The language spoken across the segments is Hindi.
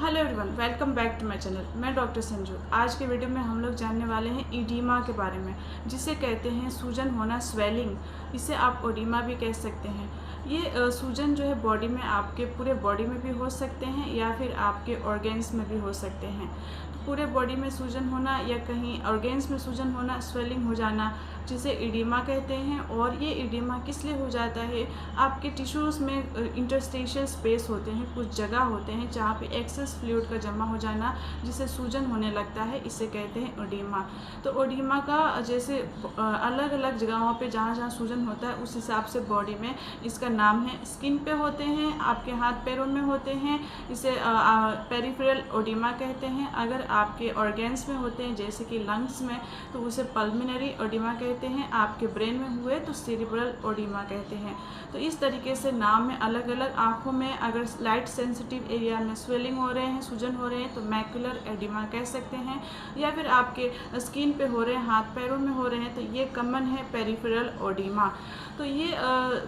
Hello everyone, welcome back to my channel. मैं डॉक्टर संजू। आज के वीडियो में हम लोग जानने वाले हैं ईडीमा के बारे में, जिसे कहते हैं सूजन होना, स्वेलिंग। इसे आप ओडीमा भी कह सकते हैं। ये सूजन जो है बॉडी में, आपके पूरे बॉडी में भी हो सकते हैं या फिर आपके ऑर्गेन्स में भी हो सकते हैं। तो पूरे बॉडी में सूजन होना या कहीं ऑर्गेन्स में सूजन होना, स्वेलिंग हो जाना, जिसे ईडीमा कहते हैं। और ये ईडीमा किस लिए हो जाता है? आपके टिश्यूज़ में इंटरस्टिशियल स्पेस होते हैं, कुछ जगह होते हैं जहाँ पे एक्सेस फ्लूइड का जमा हो जाना, जिसे सूजन होने लगता है, इसे कहते हैं ओडीमा। तो ओडीमा का जैसे अलग अलग जगहों पे जहाँ जहाँ सूजन होता है, उस हिसाब से बॉडी में इसका नाम है। स्किन पे होते हैं, आपके हाथ पैरों में होते हैं, इसे पेरिफेरल ओडीमा कहते हैं। अगर आपके ऑर्गेन्स में होते हैं जैसे कि लंग्स में, तो उसे पल्मोनरी ओडीमा कहते हैं। आपके ब्रेन में हुए तो सेरिब्रल ओडीमा कहते हैं। तो इस तरीके से नाम है अलग अलग। आँखों में अगर लाइट सेंसिटिव एरिया में स्वेलिंग हो रहे हैं, सूजन हो रहे हैं, तो मैकुलर एडिमा कह सकते हैं। या फिर आपके स्किन पे हो रहे हैं, हाथ पैरों में हो रहे हैं, तो ये कॉमन है पेरिफेरल ओडीमा। तो ये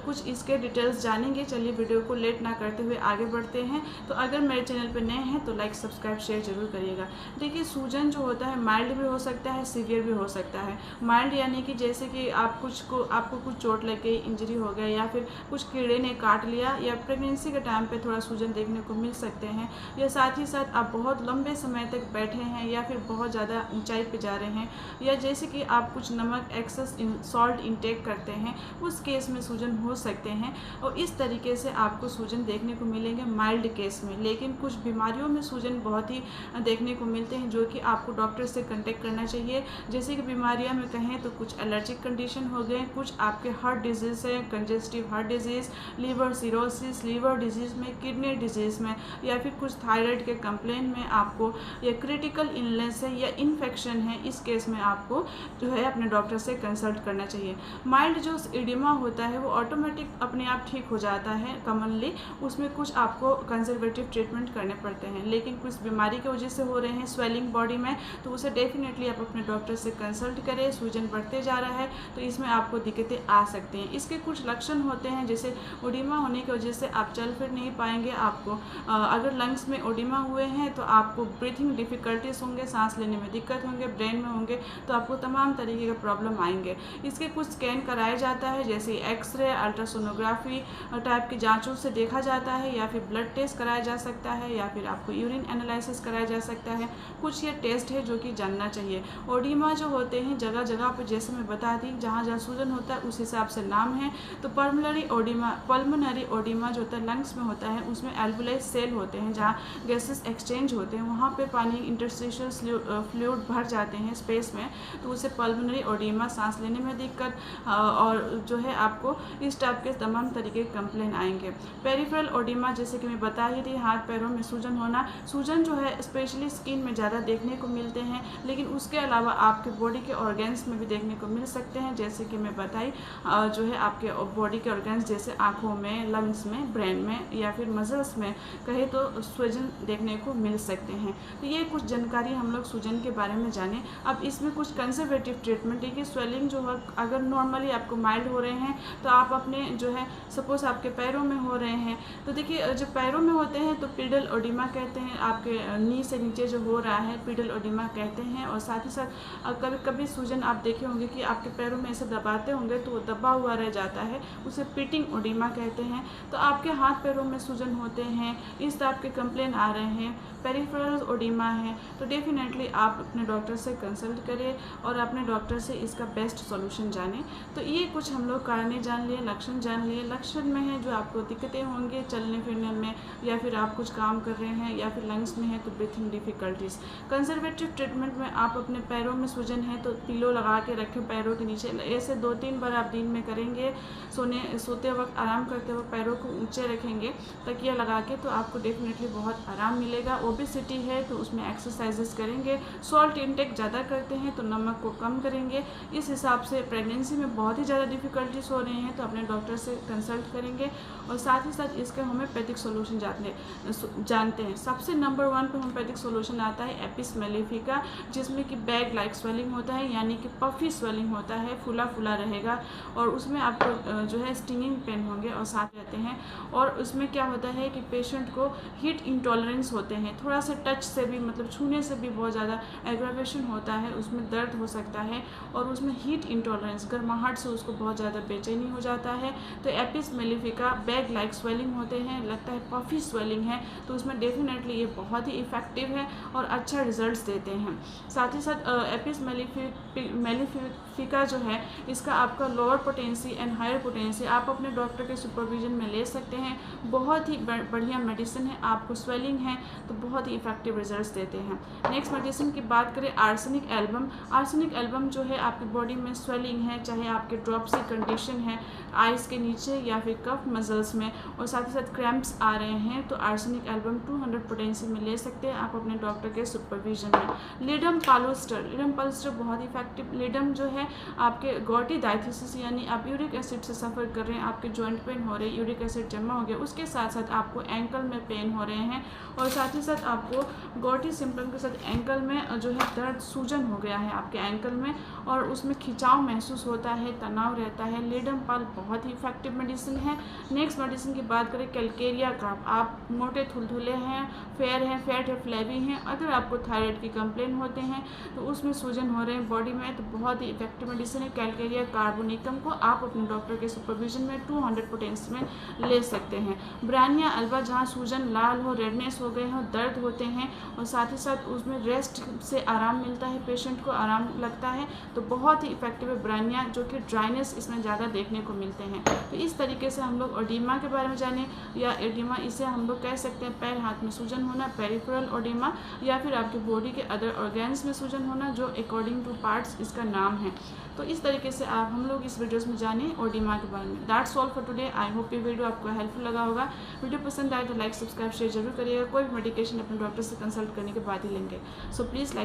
कुछ इसके डिटेल्स जानेंगे। चलिए वीडियो को लेट ना करते हुए आगे बढ़ते हैं। तो अगर मेरे चैनल पर नए हैं तो लाइक सब्सक्राइब शेयर जरूर करिएगा। देखिए, सूजन जो होता है माइल्ड भी हो सकता है, सीवियर भी हो सकता है। माइल्ड यानी कि जैसे कि आपको कुछ चोट लग गई, इंजरी हो गई, या फिर कुछ कीड़े ने काट लिया, या प्रेगनेंसी के टाइम पे थोड़ा सूजन देखने को मिल सकते हैं। या साथ ही साथ आप बहुत लंबे समय तक बैठे हैं या फिर बहुत ज़्यादा ऊंचाई पे जा रहे हैं, या जैसे कि आप कुछ नमक एक्सेस सॉल्ट इंटेक करते हैं, उस केस में सूजन हो सकते हैं। और इस तरीके से आपको सूजन देखने को मिलेंगे माइल्ड केस में। लेकिन कुछ बीमारियों में सूजन बहुत ही देखने को मिलते हैं, जो कि आपको डॉक्टर से कांटेक्ट करना चाहिए। जैसे कि बीमारियां में कहें तो कुछ एलर्जिक कंडीशन हो गए, कुछ आपके हार्ट डिजीज़ है, congestive heart disease, liver cirrhosis, liver disease में, किडनी डिजीज़ में, या फिर कुछ थायराइड के कंप्लेन में आपको, या क्रिटिकल इलनेस है या इन्फेक्शन है, इस केस में आपको जो है अपने डॉक्टर से कंसल्ट करना चाहिए। माइल्ड जो एडिमा होता है वो ऑटोमेटिक अपने आप ठीक हो जाता है कॉमनली। उसमें कुछ आपको कंजर्वेटिव ट्रीटमेंट करने पड़ते हैं। लेकिन कुछ बीमारी की वजह से हो रहे हैं स्वेलिंग बॉडी में, तो उसे डेफिनेटली आप अपने डॉक्टर से कंसल्ट करें। सूजन बढ़ते जा रहा है तो इसमें आपको दिक्कतें आ सकती हैं। इसके कुछ लक्षण होते हैं, जैसे ओडीमा होने की वजह से आप चल फिर नहीं पाएंगे। आपको अगर लंग्स में ओडीमा हुए हैं तो आपको ब्रीथिंग डिफ़िकल्टीज होंगे, सांस लेने में दिक्कत होंगे, ब्रेन में होंगे तो आपको तमाम तरीके के प्रॉब्लम आएंगे। इसके कुछ स्कैन कराया जाता है, जैसे एक्सरे, अल्ट्रासोनोग्राफी टाइप की जांचों से देखा जाता है, या फिर ब्लड टेस्ट कराया जा सकता है, या फिर आपको यूरिन एनालिसिस कराया जा सकता है। कुछ ये टेस्ट है जो कि जानना चाहिए। ओडीमा जो होते हैं जगह जगह पर, जैसे मैं बता दी, जहाँ जहाँ सूजन होता है उस हिसाब से नाम है। तो पल्मोनरी ओडीमा जो होता है लंग्स में होता है, उसमें एल्वुलाई सेल होते हैं जहाँ गैसेस एक्सचेंज होते हैं, वहाँ पे पानी इंटरस्टिशियल फ्लूइड भर जाते हैं स्पेस में, तो उसे पल्मोनरी ओडीमा, सांस लेने में दिक्कत और जो है आपको इस टाइप के तमाम तरीके के कंप्लेन आएंगे। पेरिफेरल ओडीमा जैसे कि मैं बता ही थी, हाथ पैरों में सूजन होना। सूजन जो है स्पेशली स्किन में ज़्यादा देखने को मिलते हैं, लेकिन उसके अलावा आपके बॉडी के ऑर्गेन्स में भी देखने को मिल सकते हैं। जैसे कि मैं बताई, जो है आपके बॉडी के ऑर्गेन्स जैसे आँखों में, लंग्स में, ब्रेन में, या फिर मसल्स में कहे तो सूजन देखने को मिल सकते हैं। तो ये कुछ जानकारी हम लोग सूजन के बारे में जाने। अब इसमें कुछ कंजर्वेटिव ट्रीटमेंट, देखिए स्वेलिंग जो है अगर नॉर्मली आपको माइल्ड हो रहे हैं तो आप अपने जो है सपोज आपके पैरों में हो रहे हैं, तो देखिए जो पैरों में होते हैं तो पीडल ओडीमा कहते हैं। आपके नी से नीचे जो हो रहा है पीडल ओडीमा कहते हैं। और साथ ही साथ कभी कभी सूजन आप देखे होंगे कि आपके पैरों में ऐसे दबाते होंगे तो वो दबा हुआ रह जाता है, उसे पिटिंग ओडीमा कहते हैं। तो आपके हाथ पैरों में सूजन होते हैं, इस टाइप के कंप्लेन आ रहे हैं, पेरिफेरल ओडीमा है, तो डेफिनेटली आप अपने डॉक्टर से कंसल्ट करें और अपने डॉक्टर से इसका बेस्ट सॉल्यूशन जानें। तो ये कुछ हम लोग कारणे जान लिए, लक्षण जान लिए। लक्षण में है जो आपको दिक्कतें होंगे चलने फिरने में, या फिर आप कुछ काम कर रहे हैं, या फिर लंग्स में है तो ब्रीथिंग डिफ़िकल्टीज। कंजर्वेटिव ट्रीटमेंट में आप अपने पैरों में सूजन है तो पिलो लगा के रखें पैरों के नीचे। ऐसे 2-3 बार आप दिन में करेंगे। सोते वक्त, आराम करते वक्त पैरों को ऊंचे रखेंगे तकिया लगा के, तो आपको डेफिनेटली बहुत आराम मिलेगा। ओबेसिटी है तो उसमें एक्सरसाइजेस करेंगे। सॉल्ट इंटेक ज़्यादा करते हैं तो नमक को कम करेंगे। इस हिसाब से प्रेगनेंसी में बहुत ही ज़्यादा डिफ़िकल्टीज हो रही हैं तो अपने डॉक्टर से कंसल्ट करेंगे। और साथ ही साथ इसके होम्योपैथिक सोल्यूशन जानते हैं। सबसे नंबर 1 पे होम्योपैथिक सोल्यूशन आता है एपिस मेलिफिका, जिसमें कि बैग लाइक स्वेलिंग होता है, यानी कि पफी स्वेलिंग स्वेलिंग होता है फूला फूला रहेगा और उसमें आपको जो है स्टिंगिंग पेन होंगे और साथ रहते हैं। और उसमें क्या होता है कि पेशेंट को हीट इंटॉलरेंस होते हैं, थोड़ा सा टच से भी मतलब छूने से भी बहुत ज़्यादा एग्रावेशन होता है, उसमें दर्द हो सकता है और उसमें हीट इंटॉलरेंस गर्माहट से उसको बहुत ज़्यादा बेचैनी हो जाता है। तो Apis mellifica bag like swelling होते हैं, लगता है पफी स्वेलिंग है, तो उसमें डेफिनेटली ये बहुत ही इफ़ेक्टिव है और अच्छा रिजल्ट्स देते हैं। साथ ही साथ एपिस मेलिफिका जो है इसका आपका lower potency and higher potency आप अपने डॉक्टर के सुपरविजन में ले सकते हैं। बहुत ही बढ़िया मेडिसिन है, आपको स्वेलिंग है तो बहुत ही इफेक्टिव रिजल्ट्स देते हैं। नेक्स्ट मेडिसिन की बात करें आर्सेनिक एल्बम। आर्सेनिक एल्बम जो है आपकी बॉडी में स्वेलिंग है, चाहे आपके ड्रॉप्सी कंडीशन है आइज़ के नीचे या फिर कफ मसल्स में और साथ ही साथ क्रैम्प्स आ रहे हैं, तो आर्सेनिक एल्बम 200 पोटेंसी में ले सकते हैं आप अपने डॉक्टर के सुपरविजन में। लिडम पालोस्टर बहुत इफेक्टिव। लिडम जो है आपके गॉटी डायथिसिस यानी आप यूरिक एसिड से सफ़र कर रहे हैं, आपके जॉइंट पेन हो रहे हैं, यूरिक एसिड जमा हो गया, उसके साथ साथ आपको एंकल में पेन हो रहे हैं और साथ ही साथ आपको गॉटी सिम्टम के साथ एंकल में जो है दर्द सूजन हो गया है आपके एंकल में और उसमें खिंचाव महसूस होता है, तनाव रहता है, लिडम पाल बहुत ही इफेक्टिव मेडिसिन है। नेक्स्ट मेडिसिन की बात करें कैलकेरिया कार्ब। आप मोटे थुलथुले हैं, फेयर हैं, फैट है, फ्लेवी हैं, अगर आपको थायराइड की कंप्लेन होते हैं तो उसमें सूजन हो रहे हैं बॉडी में, तो बहुत ही इफेक्टिव मेडिसिन है कैलकेरिया कार्बोनिकम को आप अपने डॉक्टर के सुपरविजन में 200 पोटेंसी में ले सकते हैं। ब्रानिया अल्बा जहाँ सूजन लाल हो, रेडनेस हो गए हो, दर्द होते हैं और साथ ही साथ उसमें रेस्ट से आराम मिलता है, पेशेंट को आराम लगता है, तो बहुत ही इफेक्टिव है ब्रानिया, जो कि ड्राइनेस इसमें ज़्यादा देखने को मिलते हैं। तो इस तरीके से हम लोग ओडिमा के बारे में जाने, या एडिमा इसे हम लोग कह सकते हैं पैर हाथ में सूजन होना, पेरिफेरल ओडिमा, या फिर आपके बॉडी के अदर ऑर्गेन्स में सूजन होना, जो अकॉर्डिंग टू पार्ट्स इसका नाम है। तो इस तरीके से हम लोग इस वीडियोस में जाने ओडिमा के बारे में। That's all for today. I hope ये वीडियो आपको हेल्पफुल लगा होगा। वीडियो पसंद आए तो लाइक सब्सक्राइब शेयर जरूर करिएगा। कोई भी मेडिकेशन अपने डॉक्टर से कंसल्ट करने के बाद ही लेंगे। So please like